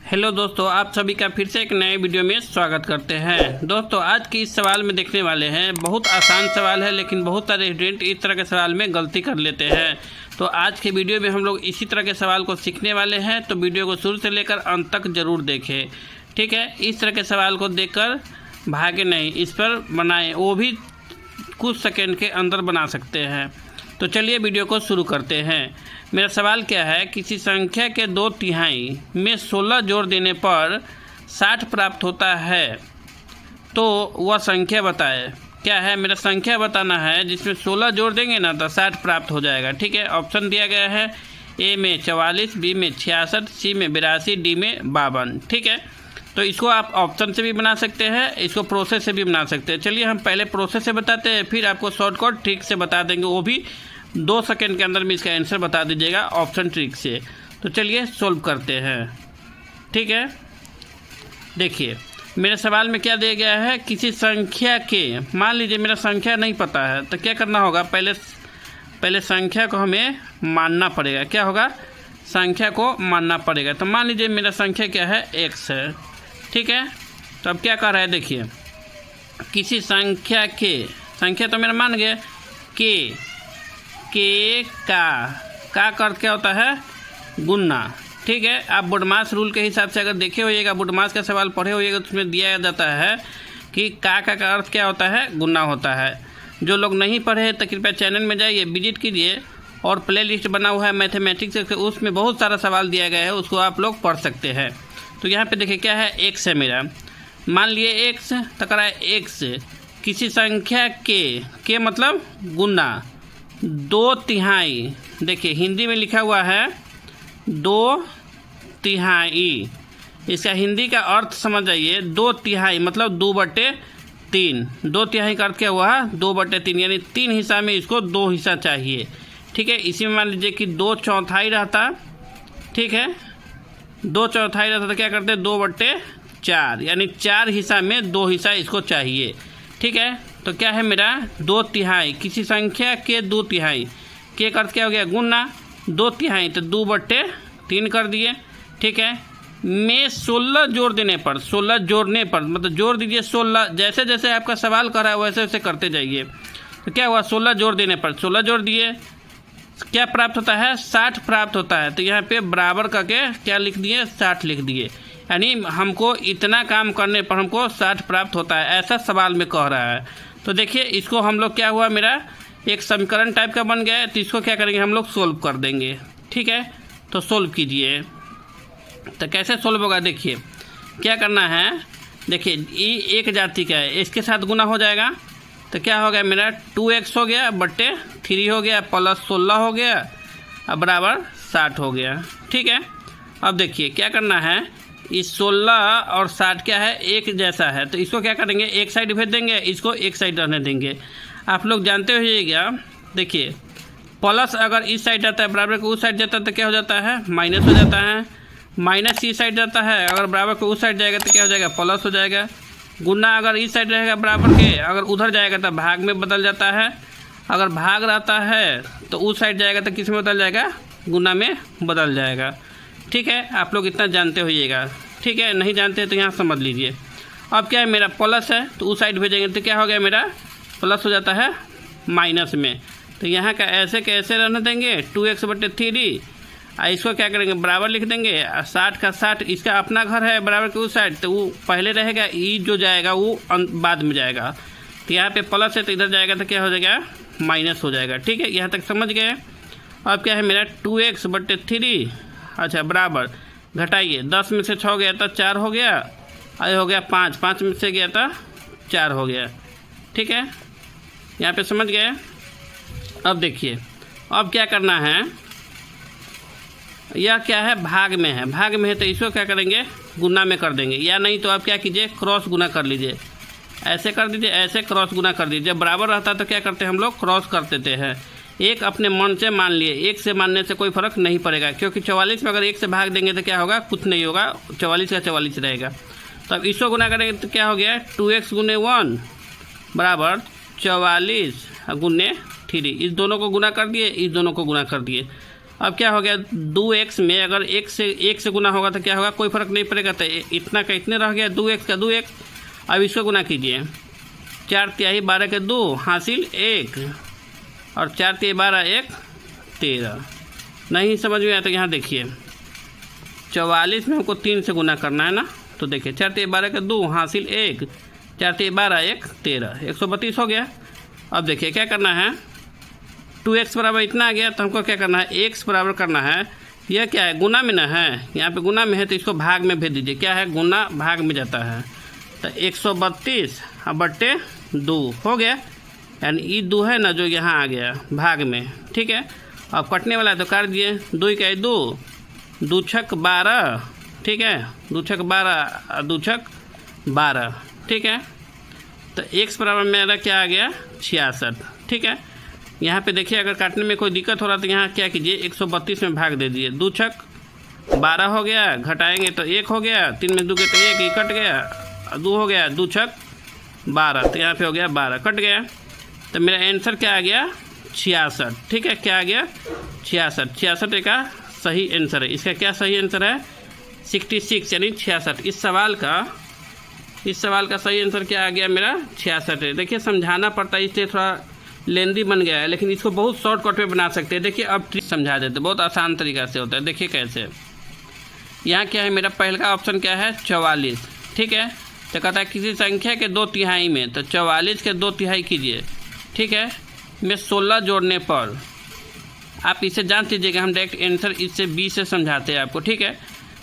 Hello दोस्तों, आप सभी का फिर से एक नए वीडियो में स्वागत करते हैं। दोस्तों आज के इस सवाल में देखने वाले हैं, बहुत आसान सवाल है लेकिन बहुत सारे स्टूडेंट इस तरह के सवाल में गलती कर लेते हैं। तो आज के वीडियो में हम लोग इसी तरह के सवाल को सीखने वाले हैं, तो वीडियो को शुरू से लेकर अंत तक ज़रूर देखें। ठीक है, इस तरह के सवाल को देखकर भागे नहीं, इस पर बनाएँ, वो भी कुछ सेकेंड के अंदर बना सकते हैं। तो चलिए वीडियो को शुरू करते हैं। मेरा सवाल क्या है, किसी संख्या के 2/3 में 16 जोड़ देने पर 60 प्राप्त होता है, तो वह संख्या बताए। क्या है, मेरा संख्या बताना है जिसमें 16 जोड़ देंगे ना तो 60 प्राप्त हो जाएगा। ठीक है, ऑप्शन दिया गया है ए में 44, बी में 66, सी में 82, डी में 52। ठीक है, तो इसको आप ऑप्शन से भी बना सकते हैं, इसको प्रोसेस से भी बना सकते हैं। चलिए हम पहले प्रोसेस से बताते हैं, फिर आपको शॉर्टकट ट्रिक से बता देंगे, वो भी 2 सेकंड के अंदर में इसका आंसर बता दीजिएगा ऑप्शन ट्रिक से। तो चलिए सोल्व करते हैं। ठीक है, देखिए मेरे सवाल में क्या दिया गया है, किसी संख्या के, मान लीजिए मेरा संख्या नहीं पता है तो क्या करना होगा, पहले संख्या को हमें मानना पड़ेगा। क्या होगा, संख्या को मानना पड़ेगा। तो मान लीजिए मेरा संख्या क्या है, x है। ठीक है, तो अब क्या कर रहा है, देखिए किसी संख्या के, संख्या तो मेरा मान गया, के का कर क्या होता है, गुन्ना। ठीक है, आप बुडमास रूल के हिसाब से अगर देखे होइएगा, बुडमास का सवाल पढ़े होइएगा, तो उसमें दिया जाता है कि का अर्थ क्या होता है, गुन्ना होता है। जो लोग नहीं पढ़े तो कृपया चैनल में जाइए, विजिट कीजिए, और प्ले लिस्ट बना हुआ है मैथमेटिक्स से, उसमें बहुत सारा सवाल दिया गया है, उसको आप लोग पढ़ सकते हैं। तो यहाँ पे देखिए क्या है, x है मेरा, मान लिए x तो करा है x किसी संख्या के मतलब गुना 2/3। देखिए हिंदी में लिखा हुआ है 2/3, इसका हिंदी का अर्थ समझ जाइए। 2/3 मतलब 2/3। 2/3 का अर्थ क्या हुआ, 2/3, यानी 3 हिस्सा में इसको 2 हिस्सा चाहिए। ठीक है, इसी में मान लीजिए कि 2/4 रहता। ठीक है, 2/4 रहता तो क्या करते, 2/4, यानी 4 हिस्सा में 2 हिस्सा इसको चाहिए। ठीक है, तो क्या है मेरा 2/3, किसी संख्या के 2/3 के अर्थ क्या हो गया, गुना 2/3 तो 2/3 कर दिए। ठीक है, में 16 जोड़ देने पर, 16 जोड़ने पर मतलब जोड़ दीजिए 16, जैसे जैसे आपका सवाल कर रहा है वैसे वैसे करते जाइए। तो क्या हुआ, 16 जोड़ देने पर 16 जोड़ दिए, क्या प्राप्त होता है, 60 प्राप्त होता है। तो यहाँ पे बराबर करके क्या लिख दिए, 60 लिख दिए, यानी हमको इतना काम करने पर हमको 60 प्राप्त होता है, ऐसा सवाल में कह रहा है। तो देखिए इसको हम लोग क्या हुआ, मेरा एक समीकरण टाइप का बन गया है, तो इसको क्या करेंगे हम लोग, सोल्व कर देंगे। ठीक है, तो सोल्व कीजिए। तो कैसे सोल्व होगा, देखिए क्या करना है, देखिए ये एक जाति का है, इसके साथ गुना हो जाएगा, तो क्या हो गया मेरा 2x हो गया बट्टे 3 हो गया प्लस 16 हो गया, अब बराबर 60 हो गया। ठीक है, अब देखिए क्या करना है, इस 16 और 60 क्या है, एक जैसा है, तो इसको क्या करेंगे, एक साइड भेज देंगे, इसको एक साइड रहने देंगे। आप लोग जानते होइएगा, देखिए प्लस अगर इस साइड जाता है, बराबर को उस साइड जाता है तो क्या हो जाता है, माइनस हो जाता है। माइनस इस साइड जाता है, अगर बराबर को उस साइड जाएगा तो क्या हो जाएगा, प्लस हो जाएगा। गुना अगर इस साइड रहेगा बराबर के, अगर उधर जाएगा तो भाग में बदल जाता है। अगर भाग रहता है तो उस साइड जाएगा तो किस में बदल जाएगा, गुना में बदल जाएगा। ठीक है, आप लोग इतना जानते होइएगा। ठीक है, नहीं जानते तो यहाँ समझ लीजिए। अब क्या है, मेरा प्लस है तो उस साइड भेजेंगे तो क्या हो गया, मेरा प्लस हो जाता है माइनस में। तो यहाँ का ऐसे कैसे रहने देंगे, 2x/3, इसको क्या करेंगे, बराबर लिख देंगे। 60 का 60, इसका अपना घर है बराबर के उस साइड, तो वो पहले रहेगा, ई जो जाएगा वो बाद में जाएगा। तो यहाँ पे प्लस है तो इधर जाएगा तो क्या हो जाएगा, माइनस हो जाएगा। ठीक है, यहाँ तक समझ गए। अब क्या है मेरा 2x/3, अच्छा बराबर घटाइए, 10 में से 6 गया था 4 हो गया, और हो गया 5, 5 में से गया था 4 हो गया। ठीक है, यहाँ पे समझ गए। अब देखिए अब क्या करना है, यह क्या है, भाग में है, भाग में है तो इसको क्या करेंगे, गुना में कर देंगे, या नहीं तो आप क्या कीजिए, क्रॉस गुना कर लीजिए, ऐसे कर दीजिए, ऐसे क्रॉस गुना कर दीजिए। जब बराबर रहता है तो क्या करते हैं हम लोग, क्रॉस कर देते हैं। एक अपने मन से मान लिए, एक से मानने से कोई फ़र्क नहीं पड़ेगा, क्योंकि 44 में अगर एक से भाग देंगे तो क्या होगा, कुछ नहीं होगा, 44 का 44 रहेगा। तो अब इसको गुना करेंगे तो क्या हो गया, 2x × 1 बराबर 44 × 3, इस दोनों को गुना कर दिए, इस दोनों को गुना कर दिए। अब क्या हो गया, 2x में अगर एक से गुना होगा तो क्या होगा, कोई फ़र्क नहीं पड़ेगा, तो इतना का इतने रह गया, 2x का 2x। अब इसको गुना कीजिए, 4 तिहाई 12 के 2 हासिल 1 और 4 तिहाई 12 1 13। नहीं समझ में आया तो यहाँ देखिए 44 में हमको 3 से गुना करना है ना, तो देखिए 4 तिहाई 12 के 2 हासिल 1, 4 तिहाई 12 1 13, 132 हो गया। अब देखिए क्या करना है, 2x बराबर इतना आ गया, तो हमको क्या करना है, x बराबर करना है, यह क्या है, गुना में ना है, यहाँ पे गुना में है तो इसको भाग में भेज दीजिए, क्या है, गुना भाग में जाता है, तो 132 बट्टे 2 हो गया, यानी ये 2 है ना जो यहाँ आ गया भाग में, ठीक है। अब कटने वाला है तो काट दिए, 2 का 2, 2 छक 12, ठीक है, 2 छक 12, 2 छक 12, ठीक है। तो x बराबर मेरा क्या आ गया, 66, ठीक है। यहाँ पे देखिए अगर काटने में कोई दिक्कत हो रहा तो यहाँ क्या कीजिए, 132 में भाग दे दिए, 2 छक 12 हो गया, घटाएंगे तो 1 हो गया, 3 में 2 के तो 1 ही कट गया, 2 हो गया, 2 छक 12, तो यहाँ पे हो गया 12 कट गया, तो मेरा आंसर क्या आ गया, 66, ठीक है। क्या आ गया, 66, 66 का सही आंसर है। इसका क्या सही आंसर है, 66 यानी 66। इस सवाल का सही आंसर क्या आ गया, मेरा 66 है। देखिए समझाना पड़ता है, इसलिए थोड़ा लेंदी बन गया है, लेकिन इसको बहुत शॉर्टकट में बना सकते हैं। देखिए अब समझा देते, बहुत आसान तरीक़ा से होता है। देखिए कैसे, यहाँ क्या है, मेरा पहला ऑप्शन क्या है, 44, ठीक है। तो कहता है किसी संख्या के 2 तिहाई में, तो 44 के 2 तिहाई कीजिए, ठीक है, में 16 जोड़ने पर, आप इसे जान लीजिएगा, हम डायरेक्ट आंसर इससे 20 से समझाते हैं आपको, ठीक है।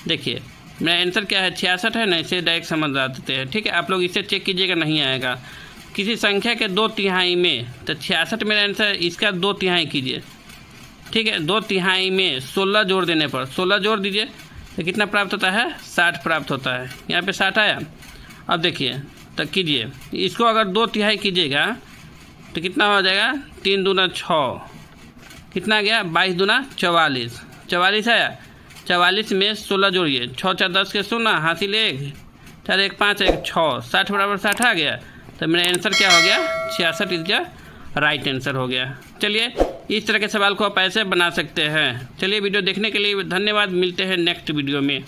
देखिए मेरा आंसर क्या है, 66 है ना, इसे डायरेक्ट समझ देते हैं, ठीक है। आप लोग इसे चेक कीजिएगा, नहीं आएगा। किसी संख्या के 2 तिहाई में, तो 66 मेरा आंसर, इसका 2 तिहाई कीजिए, ठीक है। 2 तिहाई में 16 जोड़ देने पर, 16 जोड़ दीजिए तो कितना प्राप्त होता है, 60 प्राप्त होता है। यहाँ पे 60 आया। अब देखिए तो कीजिए, इसको अगर 2 तिहाई कीजिएगा तो कितना हो जाएगा, 3 दूना 6, कितना आ गया, 22 दूना 44, 44 आया। 44 में 16 जोड़िए, 6 4 10 के 16 हासिल 1, 4 1 5 1 6, 60 बराबर 60 आ गया। तो मेरा आंसर क्या हो गया, 66 इसका राइट आंसर हो गया। चलिए इस तरह के सवाल को आप ऐसे बना सकते हैं। चलिए वीडियो देखने के लिए धन्यवाद, मिलते हैं नेक्स्ट वीडियो में।